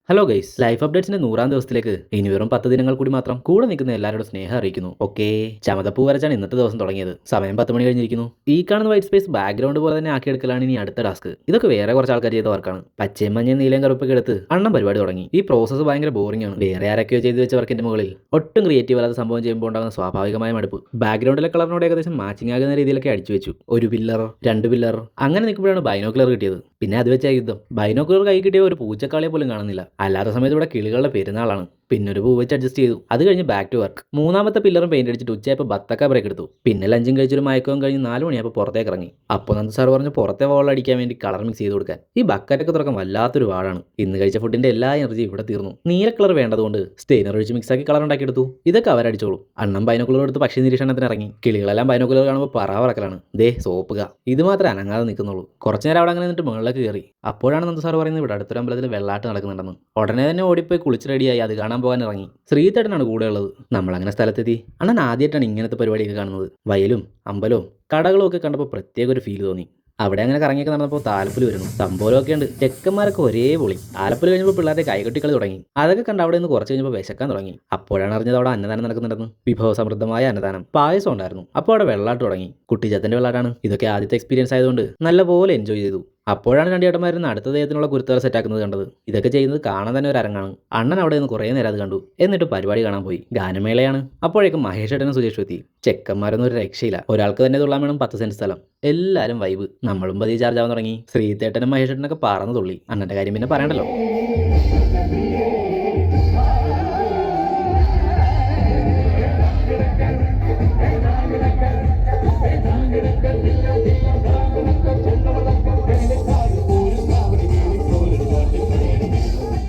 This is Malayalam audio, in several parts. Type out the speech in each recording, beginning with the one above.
ഹലോ ഗൈസ്, ലൈഫ് അപ്ഡേറ്റ്സിന്റെ 100ാം ദിവസത്തിലേക്ക് ഇനി വെറും 10 ദിനങ്ങൾ കൂടി മാത്രം കൂടെ നിൽക്കുന്ന എല്ലാവരോടും സ്നേഹം അറിയിക്കുന്നു. ഓക്കെ, ചമതപ്പൂ വരച്ചാണ് ഇന്നത്തെ ദിവസം തുടങ്ങിയത്. സമയം 10 മണി കഴിഞ്ഞിരിക്കുന്നു. ഈ കാണുന്ന വൈറ്റ് സ്പേസ് ബാക്ക്ഗ്രൗണ്ട് പോലെ തന്നെ ആക്കിയെടുക്കലാണ് ഇനി അടുത്ത ടാസ്ക്. ഇതൊക്കെ വേറെ കുറച്ച് ആൾക്കാർ ചെയ്ത വർക്കാണ്. പച്ചയും മഞ്ഞയും നീലയും കറുപ്പൊക്കെ എടുത്ത് അണ്ണം പരിപാടി തുടങ്ങി. ഈ പ്രോസസ്സ് ഭയങ്കര ബോറിംഗ് ആണ്. വേറെ ആരൊക്കെയോ ചെയ്ത് വെച്ച വർക്കിന്റെ മുകളിൽ ഒട്ടും ക്രിയേറ്റീവ് അല്ലാത്ത സംഭവം ചെയ്യുമ്പോൾ ഉണ്ടാകുന്ന സ്വാഭാവികമായ മടുപ്പ്. ബാക്ക്ഗ്രൗണ്ടിലെ കളറിനോട് ഏകദേശം മാച്ചിങ് ആകുന്ന രീതിയിലൊക്കെ അടിച്ചു വെച്ചു. ഒരു പില്ലർ, 2 പില്ലർ, അങ്ങനെ നിൽക്കുമ്പോഴാണ് ബൈനോക്കുലർ കിട്ടിയത്. പിന്നെ അത് വെച്ച യുദ്ധം. ബൈനോക്കുലർ കൈ കിട്ടിയ ഒരു പൂച്ചക്കാളിയെ പോലും കാണുന്നില്ല. അല്ലാത്ത സമയത്ത് ഇവിടെ കിളികളുടെ പെരുന്നാളാണ്. പിന്നെ ഒരു പൂ വെച്ച് അഡ്ജസ്റ്റ് ചെയ്തു. അത് കഴിഞ്ഞ് ബാക്ക് ടു വർക്ക്. മൂന്നാമത്തെ പില്ലറും പെയിന്റ് അടിച്ചിട്ട് ഉച്ചയായപ്പോൾ ബത്തക്ക ബ്രേക്ക് എടുത്തു. പിന്നെ ലഞ്ചും കഴിച്ചൊരു മയക്കവും കഴിഞ്ഞ് 4 മണിയായപ്പോൾ പുറത്തേക്ക് ഇറങ്ങി. അപ്പോൾ നന്ദ സാർ പറഞ്ഞു പുറത്തെ വോൾ അടിക്കാൻ വേണ്ടി കളർ മിക്സ് ചെയ്ത് കൊടുക്കാൻ. ഈ ബക്കറ്റൊക്കെ തുറക്കാൻ വല്ലാത്തൊരു വാടാണ്. ഇന്ന് കഴിച്ച ഫുഡിന്റെ എല്ലാ എനർജി ഇവിടെ തീർന്നു. നീല കളർ വേണ്ടതുകൊണ്ട് സ്റ്റെയിനർ ഒഴിച്ച് മിക്സാക്കി കളർ ഉണ്ടാക്കിയെടുത്തു. ഇതൊക്കെ അവരടിച്ചോളൂ. അണ്ണം ബൈനോക്കുലർ എടുത്ത് പക്ഷി നിരീക്ഷണത്തിന് ഇറങ്ങി. കിളികളെല്ലാം ബൈനോക്കുലർ കാണുമ്പോൾ പറക്കലാണ്. ദേ സോപ്പുക. ഇത് മാത്രമേ അനങ്ങാതെ നിൽക്കുന്നുള്ളൂ. കുറച്ചു നേരം അവിടെ അങ്ങനെ നിന്നിട്ട് മുകളിലേക്ക് കയറി. അപ്പോഴാണ് നന്ദ സാർ പറയുന്നത് ഇവിടെ അടുത്തൊരു അമ്പലത്തിൽ വെള്ളാട്ട് നടക്കുന്നുണ്ടെന്ന്. ഉടനെ തന്നെ ഓടിപ്പോയി കുളിച്ച് റെഡിയായി അത് കാണാൻ പോകാൻ ഇറങ്ങി. ശ്രീതേട്ടനാണ് കൂടെ ഉള്ളത്. നമ്മളങ്ങനെ സ്ഥലത്തെത്തി. അണ്ണൻ ആദ്യമായിട്ടാണ് ഇങ്ങനത്തെ പരിപാടിയൊക്കെ കാണുന്നത്. വയലും അമ്പലവും കടകളും ഒക്കെ കണ്ടപ്പോൾ പ്രത്യേക ഒരു ഫീൽ തോന്നി. അവിടെ അങ്ങനെ കറങ്ങിയൊക്കെ നടന്നപ്പോൾ താലപ്പൊലി വരുന്നു. സംഭവമൊക്കെ ഉണ്ട്. ചെക്കന്മാരൊക്കെ ഒരേ പൊളി. താലപ്പൊലി കഴിഞ്ഞപ്പോൾ പിള്ളേരുടെ കൈകൊട്ടി കളി തുടങ്ങി. അതൊക്കെ കണ്ട് അവിടെ നിന്ന് കുറച്ച് കഴിഞ്ഞപ്പോൾ വിശക്കാൻ തുടങ്ങി. അപ്പോഴാണ് അറിഞ്ഞത് അവിടെ അന്നദാനം നടക്കുന്നുണ്ടെന്ന്. വിഭവ സമൃദ്ധമായ അന്നദാനം. പായസം ഉണ്ടായിരുന്നു. അപ്പോൾ അവിടെ വെള്ളാട്ട് തുടങ്ങി. കുട്ടിച്ചത്തിന്റെ വെള്ളാട്ടാണ്. ഇതൊക്കെ ആദ്യത്തെ എക്സ്പീരിയൻസ് ആയതുകൊണ്ട് നല്ലപോലെ എൻജോയ് ചെയ്തു. അപ്പോഴാണ് രണ്ട് ചേട്ടന്മാരുന്ന് അടുത്ത ദൈവത്തിനുള്ള കുരുത്തറ സെറ്റാക്കുന്നത് കണ്ടത്. ഇതൊക്കെ ചെയ്യുന്നത് കാണാൻ തന്നെ ഒരു അരങ്ങാണ്. അണ്ണൻ അവിടെ നിന്ന് കുറേ നേരം അത് കണ്ടു. എന്നിട്ട് പരിപാടി കാണാൻ പോയി. ഗാനമേളയാണ്. അപ്പോഴേക്കും മഹേഷ് ഏട്ടനും സുജേഷും എത്തി. ചെക്കന്മാരൊന്നും ഒരു രക്ഷയില്ല. ഒരാൾക്ക് തന്നെ തുള്ളാൻ വേണം 10 സെന്റ് സ്ഥലം. എല്ലാവരും വൈബ്. നമ്മളും പതിയെ ചാർജ് ആവാൻ തുടങ്ങി. ശ്രീതേട്ടനും മഹേഷ് ഏട്ടനൊക്കെ പറന്ന് തുള്ളി. അണ്ണന്റെ കാര്യം പിന്നെ പറയണ്ടല്ലോ.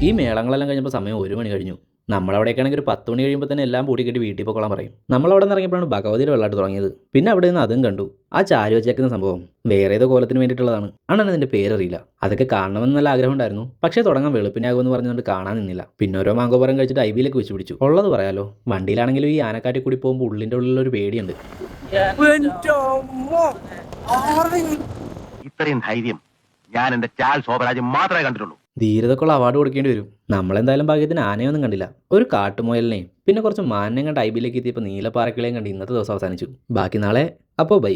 ഈ മേളങ്ങളെല്ലാം കഴിഞ്ഞപ്പോൾ സമയം 1 മണി കഴിഞ്ഞു. നമ്മളവിടേക്കാണെങ്കിൽ ഒരു 10 മണി കഴിയുമ്പോൾ തന്നെ എല്ലാം പൂട്ടിക്കെട്ടി വീട്ടിൽ പോയിക്കൊള്ളാൻ പറയും. നമ്മളവിടെ നിന്ന് ഇറങ്ങിയപ്പോഴാണ് ഭഗവതിയുടെ വെള്ളാട്ട് തുടങ്ങിയത്. പിന്നെ അവിടെ നിന്ന് അതും കണ്ടു. ആ ചാരി വെച്ചേക്കുന്ന സംഭവം വേറെ ഏതോ കോലത്തിന് വേണ്ടിയിട്ടുള്ളതാണ്. അണ്ണൻ അതിൻ്റെ പേരറിയില്ല. അതൊക്കെ കാണണമെന്ന് നല്ല ആഗ്രഹം ഉണ്ടായിരുന്നു. പക്ഷേ തുടങ്ങാൻ വെളുപ്പിനാകുമെന്ന് പറഞ്ഞുകൊണ്ട് കാണാൻ നിന്നില്ല. പിന്നെ ഓരോ മാങ്കോപരം കഴിച്ചിട്ട് ഐബിയിലേക്ക് വെച്ച് പിടിച്ചു. ഉള്ളത് പറയാലോ, വണ്ടിയിലാണെങ്കിലും ഈ ആനക്കാട്ടിൽ കൂടി പോകുമ്പോൾ ഉള്ളിൻ്റെ ഉള്ളിലൊരു പേടിയുണ്ട്. ഇത്രയും ധൈര്യം ഞാൻ എന്റെ ചാൽ ശോഭരാജ് മാത്രമേ കണ്ടിട്ടുള്ളൂ. ധീരതക്കുള്ള അവാർഡ് കൊടുക്കേണ്ടി വരും. നമ്മളെന്തായാലും ഭാഗ്യത്തിന് ആനയൊന്നും കണ്ടില്ല. ഒരു കാട്ടുമുയലിനെയും പിന്നെ കുറച്ച് മാനിനെയും കണ്ട് ഐബിയിലേക്ക് എത്തിയപ്പോൾ നീലപ്പാറക്കിളെയും കണ്ട് ഇന്നത്തെ ദിവസം അവസാനിച്ചു. ബാക്കി നാളെ. അപ്പോൾ ബൈ.